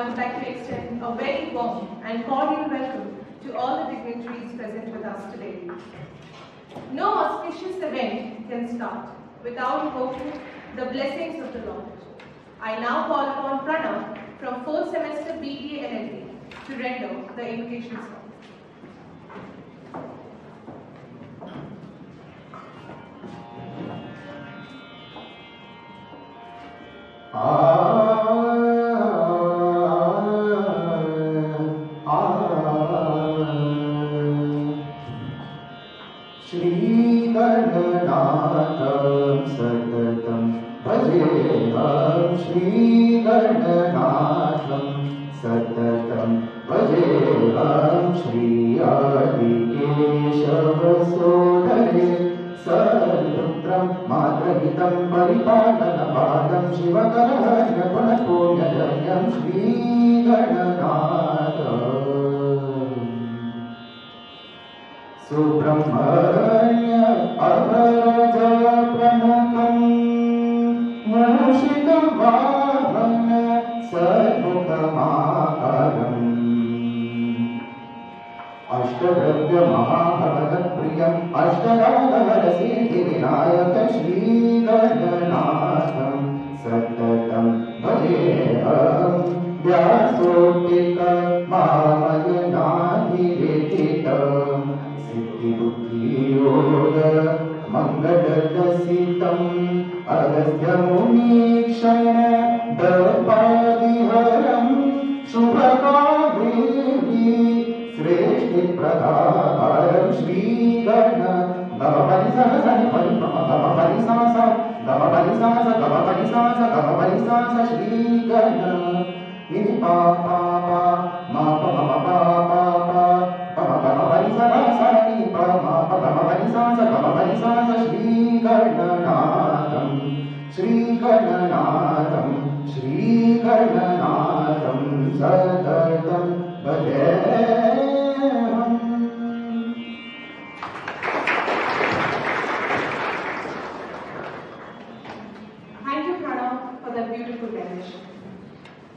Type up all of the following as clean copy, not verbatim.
would like to extend a very warm and cordial welcome to all the dignitaries present with us today. No auspicious event can start without invoking the blessings of the Lord. I now call upon Pranav from 4th semester BBA LLB to render the invocation song.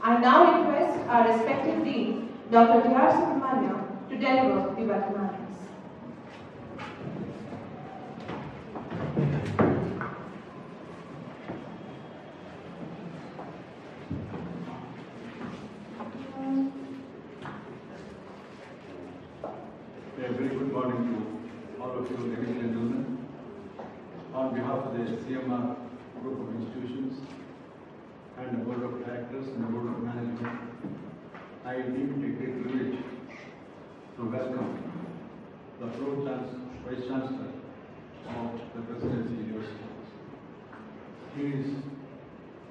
I now request our respected Dean, Dr. to deliver the mathematics. A very good morning to all of you, ladies and gentlemen. On behalf of the CMR group of institutions and the board of directors and the board of management, I deem it a great privilege to welcome the Vice Chancellor of the Presidency University. He is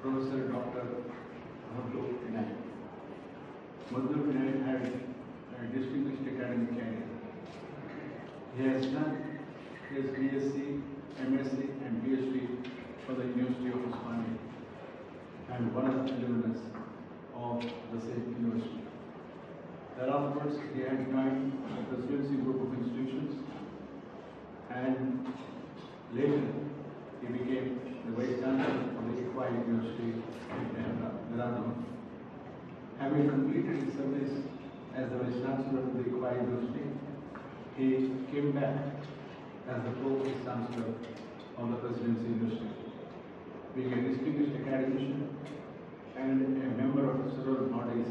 Professor Dr. Madhu Vinay. Madhu Vinay had a distinguished academic career. He has done his BSc, MSc and PhD for the University of Osmania and one of the alumnus of the same university. Thereafter, he had joined the Presidency group of institutions and later he became the Vice Chancellor of the CMR University in Dehradun. Having completed his service as the Vice Chancellor of the CMR University, he came back as the Pro-Vice Chancellor of the Presidency University. Being a distinguished academician and a member of several bodies,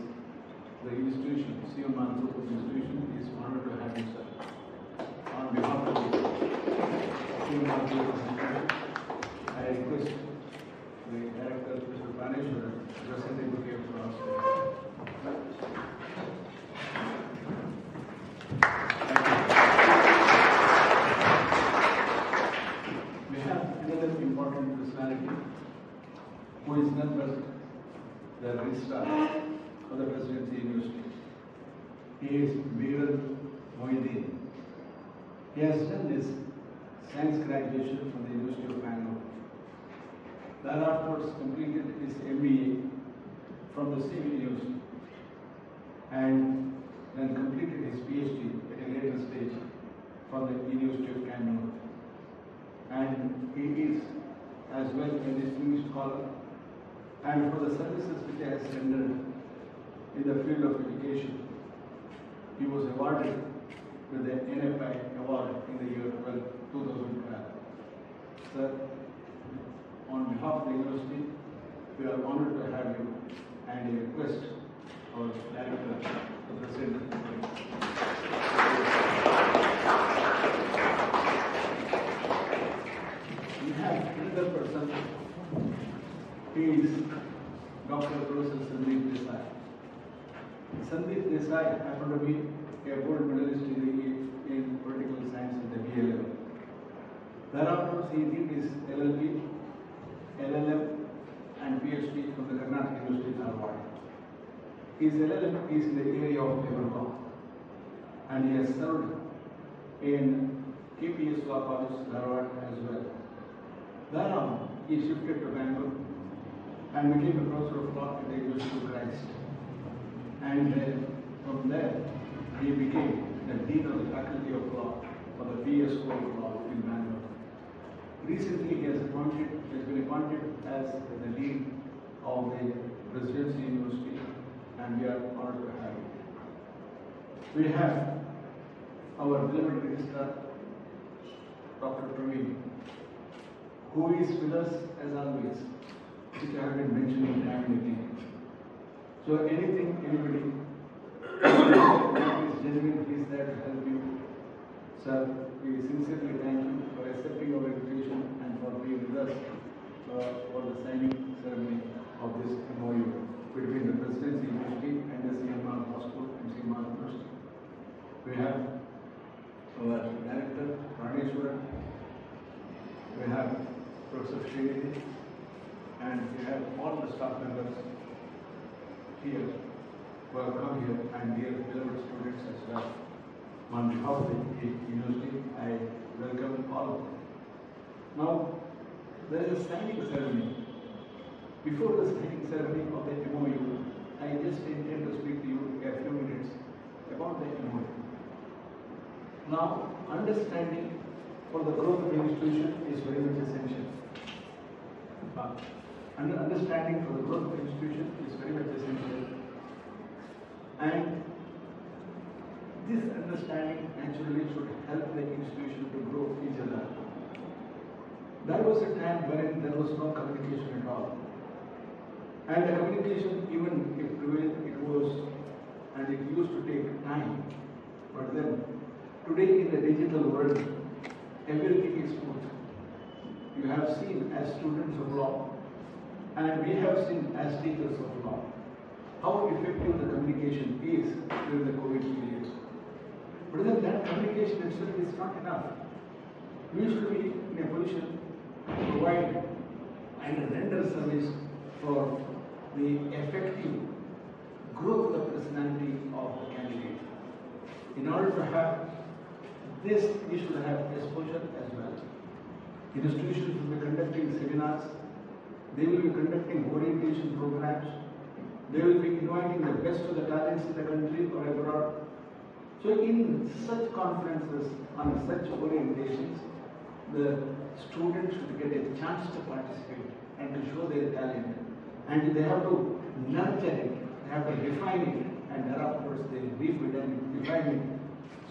the institution, CMR Group of Institution, is honored to have you, sir. On behalf of the CMR Group of Institution, I request the Director, Mr. Praneshwaran, to present a bouquet of flowers. We have another important personality who is none but the registrar of the Presidency University. He is Viral Moideen. He has done his science graduation from the University of Bangalore. Thereafter completed his MBA from the same university and then completed his PhD at a later stage from the University of Bangalore. And he is as well a distinguished scholar, and for the services which he has rendered in the education. He was awarded with the NFI award in the year 2012. Sir, on behalf of the university, we are honored to have you and a request our director to present. We have another person. He is Dr. Professor Sandeep Desai. Sandeep Desai happened to be a gold medalist in political science at the BA level. Thereafter, he did his LLB, LLM, and PhD from the Karnataka University, Dharwad. His LLM is in the area of labor law, and he has served in KPS Law College, Dharwad as well. Thereafter, he shifted to Bangalore and became a professor of law at the University of Christ. And from there, he became the Dean of the Faculty of Law for the BS School of Law in Bangalore. Recently, he has been appointed as the Dean of the Presidency University, and we are honored to have him. We have our beloved Registrar, Dr. Praveen, who is with us as always, which I have been mentioning time and again. So anything, anybody, that is genuine, he is there to help you. Sir, we sincerely thank you for accepting our invitation and for being with us for the signing ceremony of this MoU between the Presidency University and the CMR Hospital and CMR University. We have our Director, Praneshwaran. We have Professor Srinidhi, and we have all the staff members here who have come here, and dear beloved students as well. On behalf of the university, I welcome all of them. Now, there is a signing ceremony. Before the signing ceremony of the MoU, I just intend to speak to you a few minutes about the MoU. Now, understanding for the growth of the institution is very much essential. Understanding for the growth of the institution is very much essential. And this understanding naturally should help the institution to grow each other. There was a time when there was no communication at all. And the communication, even if prevailed, it was, and it used to take time. But then, today in the digital world, everything is smooth. You have seen as students of law, and we have seen as teachers of law, how effective the communication is during the COVID period. But then that communication itself is not enough. We should be in a position to provide and render service for the effective growth of the personality of the candidate. In order to have this, we should have exposure as well. Institutions will be conducting seminars, they will be conducting orientation programs, they will be inviting the best of the talents in the country or abroad. So in such conferences, on such orientations, the students should get a chance to participate and to show their talent. And they have to nurture it, they have to refine it, and thereafter they refine and define it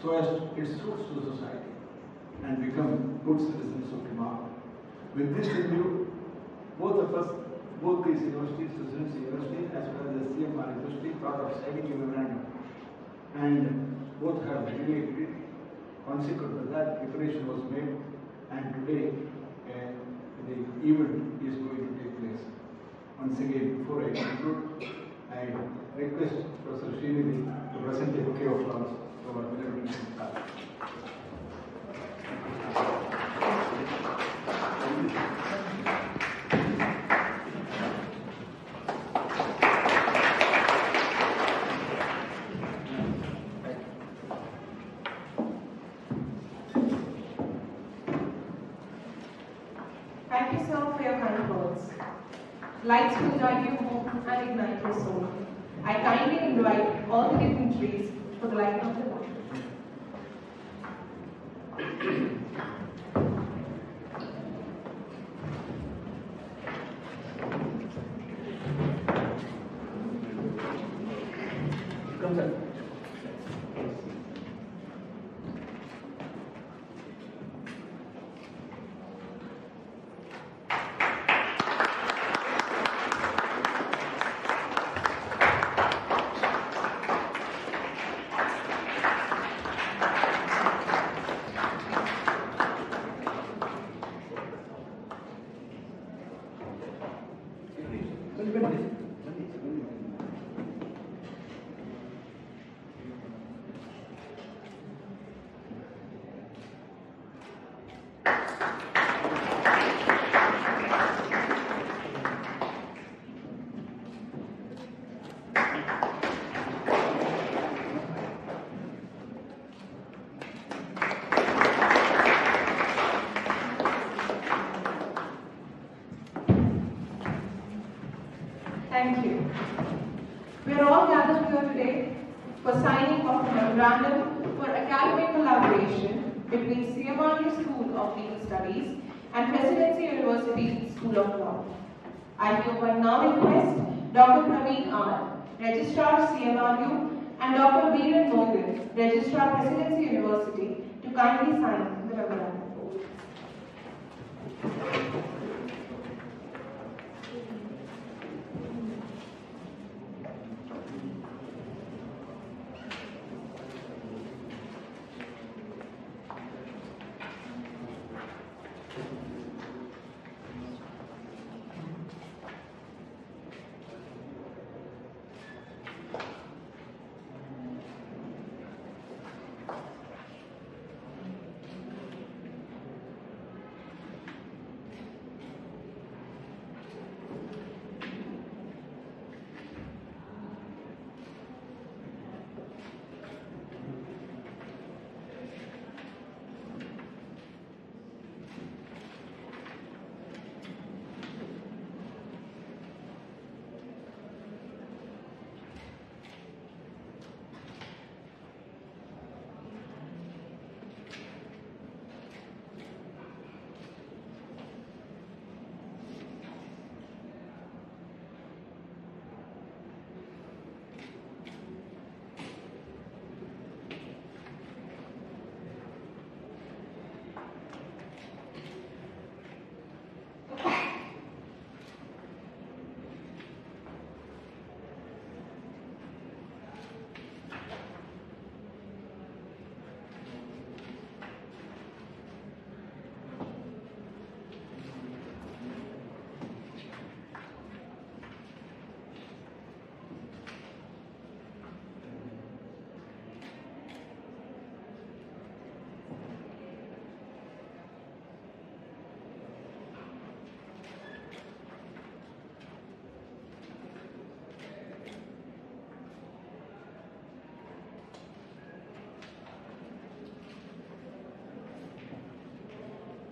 so as it suits to society and become good citizens of tomorrow. With this in view, both of us, both these universities, Presidency University as well as the CMR University, thought of signing a memorandum, and both have really agreed. Consequent to that, preparation was made, and today the event is going to take place. Once again, before I conclude, I request Professor Srinidhi to present a bouquet of flowers to our beloved staff. Thank you, sir, for your kind words. Lights will guide you home and ignite your soul. I kindly invite all the dignitaries for the light of the light. Come, sir. Thank you. We are all gathered here today for signing of a memorandum for academic collaboration between CMR School of Legal Studies and Presidency University School of Law. I hereby now request Dr. Praveen R., Registrar CMRU, and Dr. Veeran Morgan, Registrar Presidency University, to kindly sign the memorandum.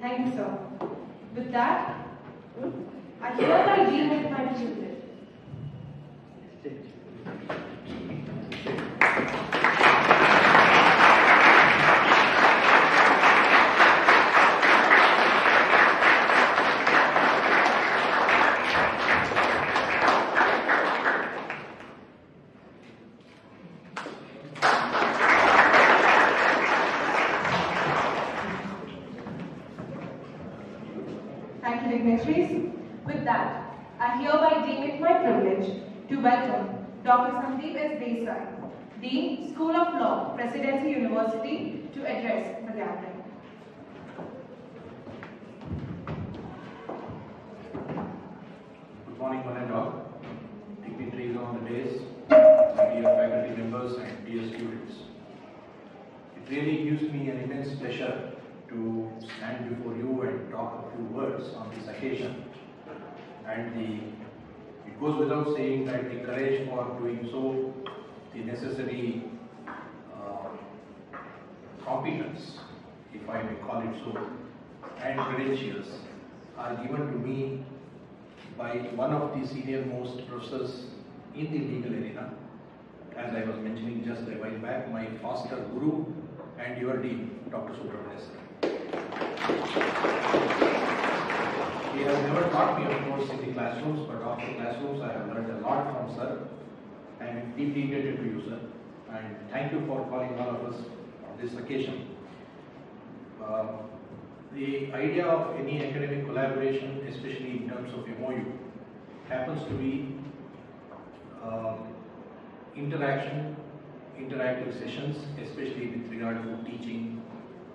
Thank you, sir. With that, I hereby deem it my privilege. Thank you, dignitaries. With that, I hereby deem it my privilege to welcome Dr. Sandeep S. Desai, Dean, School of Law, Presidency University, to address the gathering. Good morning, one and all. Dignitaries on the days, dear faculty members and dear students. It really gives me an immense pleasure to stand before you and talk a few words on this occasion. And it goes without saying that the courage for doing so, the necessary competence, if I may call it so, and credentials are given to me by one of the senior most professors in the legal arena. As I was mentioning just a while back, my foster guru and your dean, Dr. Subramanian. He has never taught me, of course, in the classrooms, but after classrooms I have learned a lot from sir. I am deeply indebted to you, sir. and thank you for calling all of us on this occasion. The idea of any academic collaboration, especially in terms of MoU, happens to be interactive sessions, especially with regard to teaching,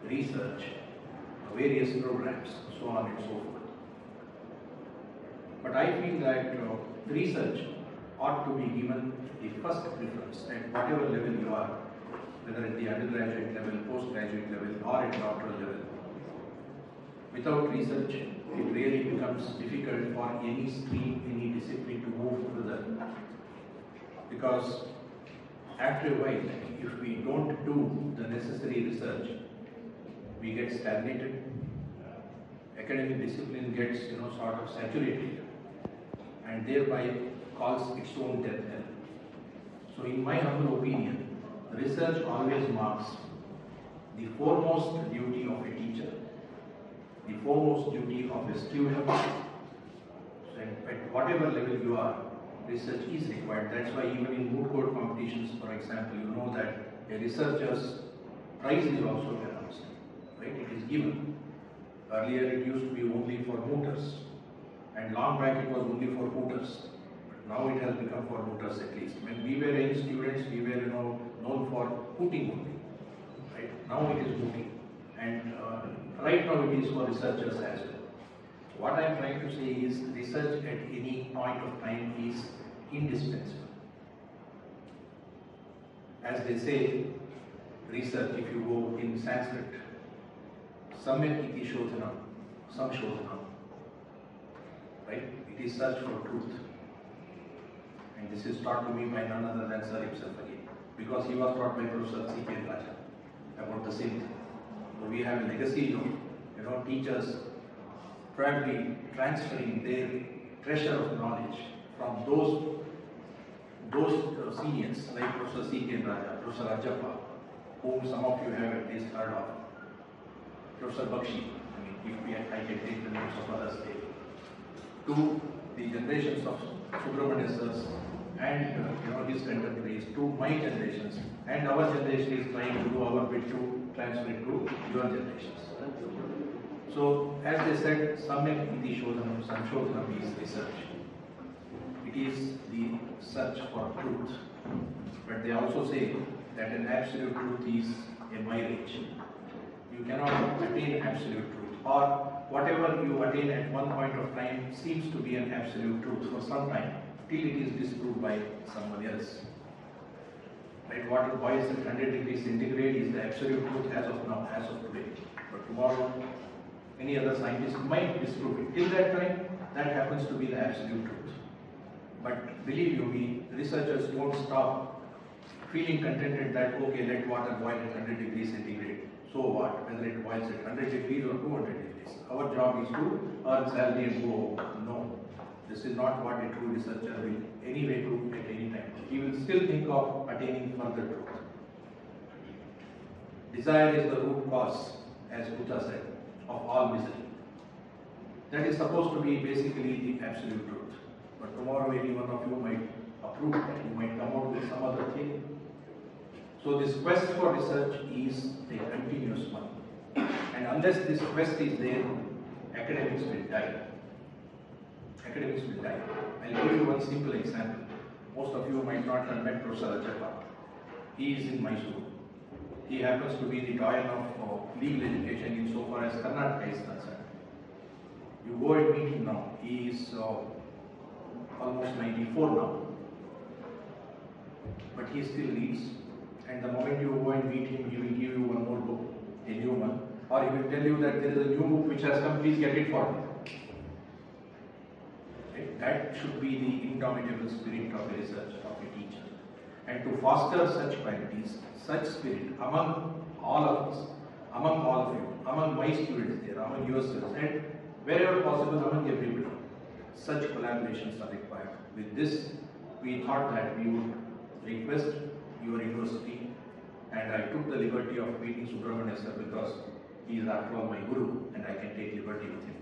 research, various programs, so on and so forth. But I feel that research ought to be given the first preference at whatever level you are, whether at the undergraduate level, postgraduate level, or at doctoral level. Without research, it really becomes difficult for any stream, any discipline to move further. Because after a while, if we don't do the necessary research, we get stagnated. Academic discipline gets, sort of saturated, and thereby calls its own death knell. So in my humble opinion, research always marks the foremost duty of a teacher, the foremost duty of a student. So at whatever level you are, research is required. That's why even in moot court competitions, for example, you know that a researcher's prize is also announced, right? It is given. Earlier it used to be only for mooters, and long back it was only for hooters. Now it has become for mooters at least. When we were young students, we were known for hooting only. Right? Now it is mooting, and right now it is for researchers as well. What I am trying to say is research at any point of time is indispensable. As they say, research, if you go in Sanskrit, samyak iti shodhanam, samshodhanam. Right? It is search for truth. And this is taught to me by none other than Sir himself again. Because he was taught by Professor CMR about the same thing. So we have a legacy of teachers probably transferring their treasure of knowledge from those seniors like Professor CMR, Professor Rajappa, whom some of you have at least heard of, Professor Bakshi, I can take the names of others there, to the generations of Subramanian sirs and his contemporaries, to my generations, and our generation is trying to do our bit to transfer it to your generations. So, as they said, samyak iti shodhanam, samshodhanam is research. It is the search for truth. But they also say that an absolute truth is a mirage. You cannot attain absolute truth, or whatever you attain at one point of time seems to be an absolute truth for some time, till it is disproved by someone else. Right? Water boils at 100 degrees centigrade is the absolute truth as of now, as of today. But tomorrow, any other scientist might disprove it. Till that time, that happens to be the absolute truth. But believe you me, researchers don't stop feeling contented that, okay, let water boil at 100 degrees centigrade. So what? Whether it boils at 100 degrees or 200 degrees. Our job is to earn salary and go home. No. This is not what a true researcher will anyway do at any time. He will still think of attaining further truth. Desire is the root cause, as Buddha said, of all misery. That is supposed to be basically the absolute truth. But tomorrow any one of you might approve that, you might come out with some other thing. So this quest for research is a continuous one. And unless this quest is there, academics will die. Academics will die. I'll give you one simple example. Most of you might not have met Professor Rajappa. He is in Mysore. He happens to be the doyen of legal education insofar as Karnataka is concerned. You go and meet him now. He is almost 94 now. But he still reads. And the moment you go and meet him, he will give you one more book, a new one. Or he will tell you that there is a new book which has come, please get it for me. Right? That should be the indomitable spirit of a researcher, of a teacher. And to foster such qualities, such spirit among all of us, among all of you, among my students there, among your students, and wherever possible among everybody, such collaborations are required. With this, we thought that we would request your university, and I took the liberty of meeting Subramanian sir because he is after all my guru and I can take liberty with him.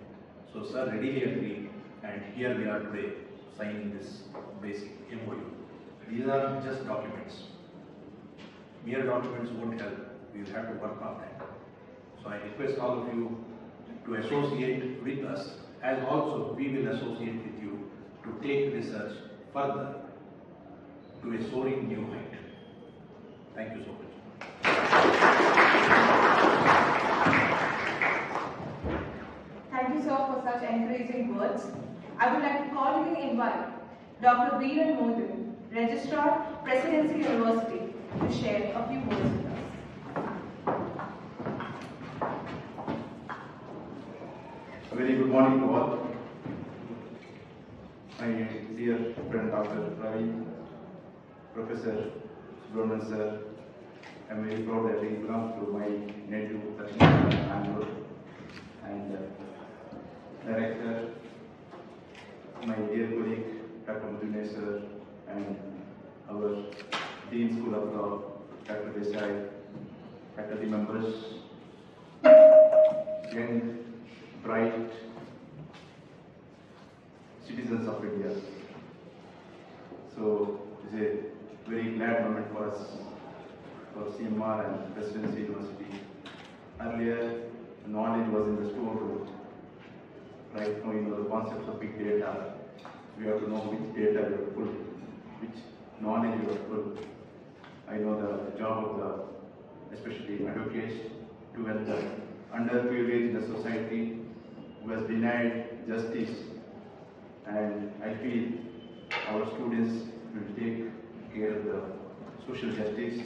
So sir readily agreed, and here we are today signing this basic MoU. These are just documents. mere documents won't help. We will have to work on that. So I request all of you to associate with us, as also we will associate with you to take research further to a soaring new height. Thank you so much. Thank you, sir, for such encouraging words. I would like to cordially invite Dr. Veeran Mohan, Registrar, Presidency University, to share a few words with us. A very good morning to all. My dear friend Dr. Ravi, Professor Subramanian sir, I am very proud that he belongs to my native Bangalore, and Director, my dear colleague Dr. Mudune sir, and our Dean School of Law, Dr. Desai, faculty members, young, bright citizens of India. So it's a very glad moment for us, for CMR and Presidency University. Earlier, knowledge was in the storeroom. Right now, the concepts of big data. We have to know which data you have pulled, which knowledge you have pulled. I know the job of the, especially advocates, to help the underprivileged in the society who has denied justice. And I feel our students will take care of the social justice,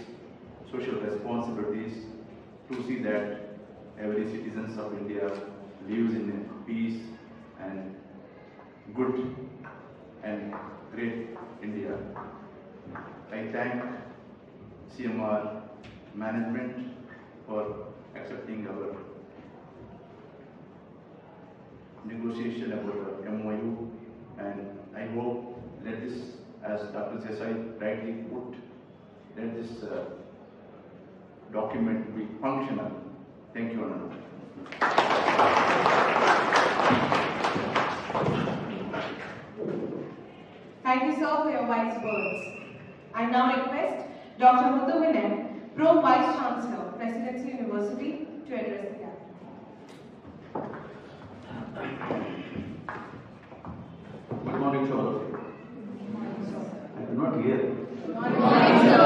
social responsibilities, to see that every citizen of India lives in peace and good and great India. I thank CMR management for accepting our negotiation about the MoU, and I hope that this, as Dr. Desai rightly put, that this document be functional. Thank you, Anand. Thank you, sir, for your wise words. I now request Dr. Mudhu, Pro Vice Chancellor, Presidency University, to address the gathering. Good morning to all of you. I do not hear. Good morning, sir.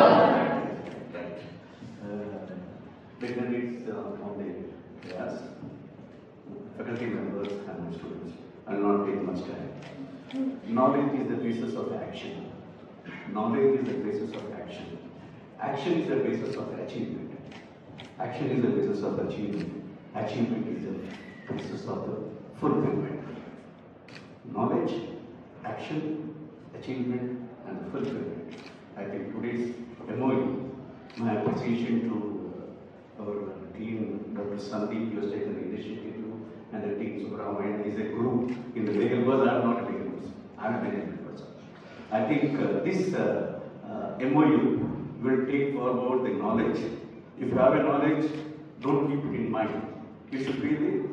Dignitaries of the class, faculty members and students. I will not take much time. Knowledge is the basis of action. Knowledge is the basis of action. Action is the basis of achievement. Action is the basis of achievement. Achievement is the basis of the fulfillment. Knowledge, action, achievement, and fulfillment. I think today's MoU, my appreciation to our team, Dr. Sandeep, who has taken the initiative, and the team Subramanian is a group in the legal world. I am not a legal person. I am a management person. I think this MoU will take forward the knowledge. If you have a knowledge, don't keep it in mind. You should be the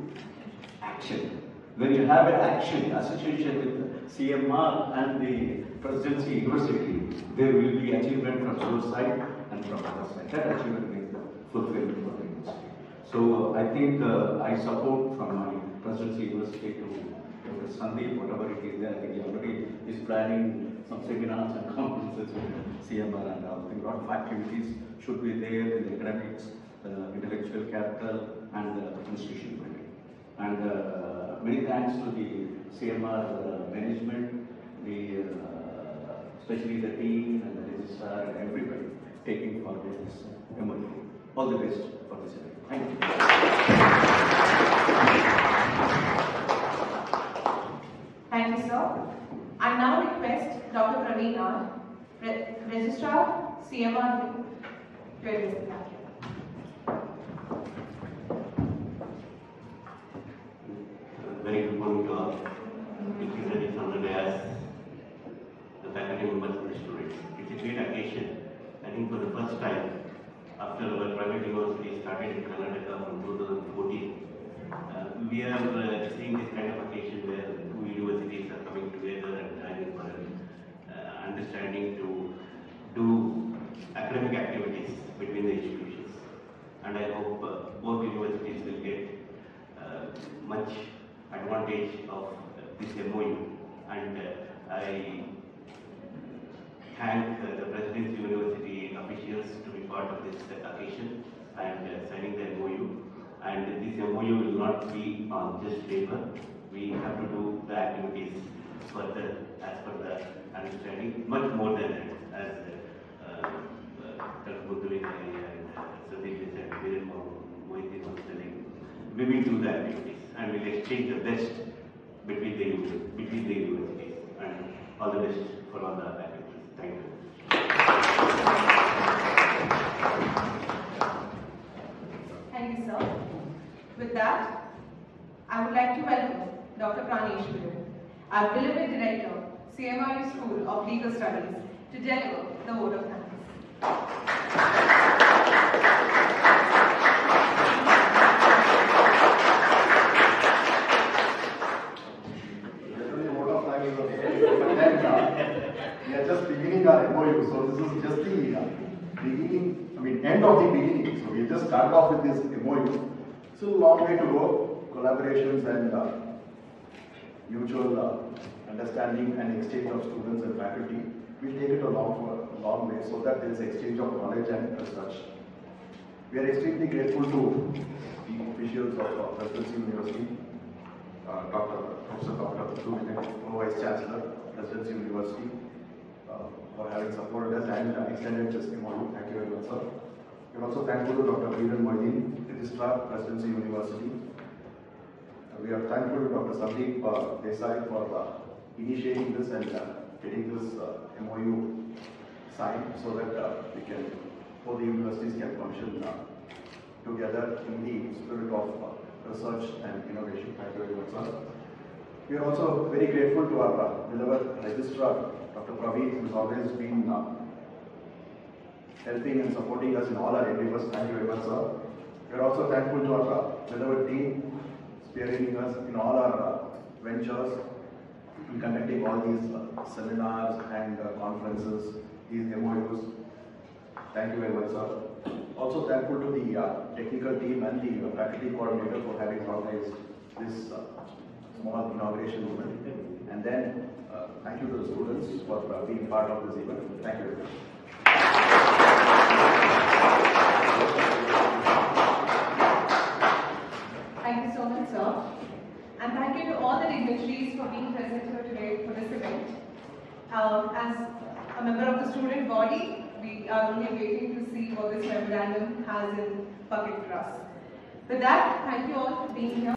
action. When you have an action association with CMR and the Presidency University, there will be achievement from your side and from our side. That achievement is the fulfillment for the university. So I think I support from my Presidency University to Dr. Sandeep, whatever it is there. I think he already is planning some seminars and conferences with CMR, and I think a lot of activities should be there in the academics, intellectual capital, and institution building. And many thanks to the CMR management, especially the team and the registrar and everybody taking forward this MoU. All the best for this event. Thank you. Thank you, sir. I now request Dr. Praveen R, Registrar, CMR, to address the gathering. Very good morning to all. It is ready from the dais, the faculty members and the students. It's a great occasion. I think for the first time, after our private university started in Karnataka from 2014, we are seeing this kind of occasion where two universities are coming together and joining for an understanding to do academic activities between between the institutions. And I hope both universities will get much advantage of this MoU. And I thank the Presidency University officials to be part of this occasion and signing the MoU. And this MoU will not be on just paper. We have to do the activities further as per the understanding, much more than that, as Dr. Buddhavin and Sadiq said, Mohit was telling. We will do the activities and we will exchange the best between the universities, and all the best for all the activities. Thank you. Thank you, sir. With that, I would like to welcome Dr. Praneshwaran, our beloved director, CMR School of Legal Studies, to deliver the vote of thanks. We are just beginning our MoU, so this is just the beginning, end of the beginning. So we just started off with this MoU. Still a long way to go. Collaborations and mutual understanding and exchange of students and faculty. We take it a long way so that there is exchange of knowledge and research. We are extremely grateful to the officials of Presidency University, Professor Dr. Buddhavin, Vice Chancellor, Presidency University, for having supported us and extended this MoU. Thank you very much, sir. We are also thankful to Dr. Mohit, Registrar, Presidency University. We are thankful to Dr. Sandeep Desai for initiating this and getting this MoU signed so that both the universities can function together in the spirit of research and innovation. Thank you very much, sir. We are also very grateful to our beloved Registrar, Dr. Praveen, who has always been helping and supporting us in all our endeavors. Thank you very much, sir. We are also thankful to our beloved dean, spearheading us in all our ventures, in conducting all these seminars and conferences, these MoUs. Thank you very much, sir. Also thankful to the technical team and the faculty coordinator for having organized this small inauguration event. And then thank you to the students for being part of this event. Thank you very much. Thank you so much, sir. And thank you to all the dignitaries for being present here today for this event. As a member of the student body, we are only waiting to see what this memorandum has in bucket for us. With that, thank you all for being here.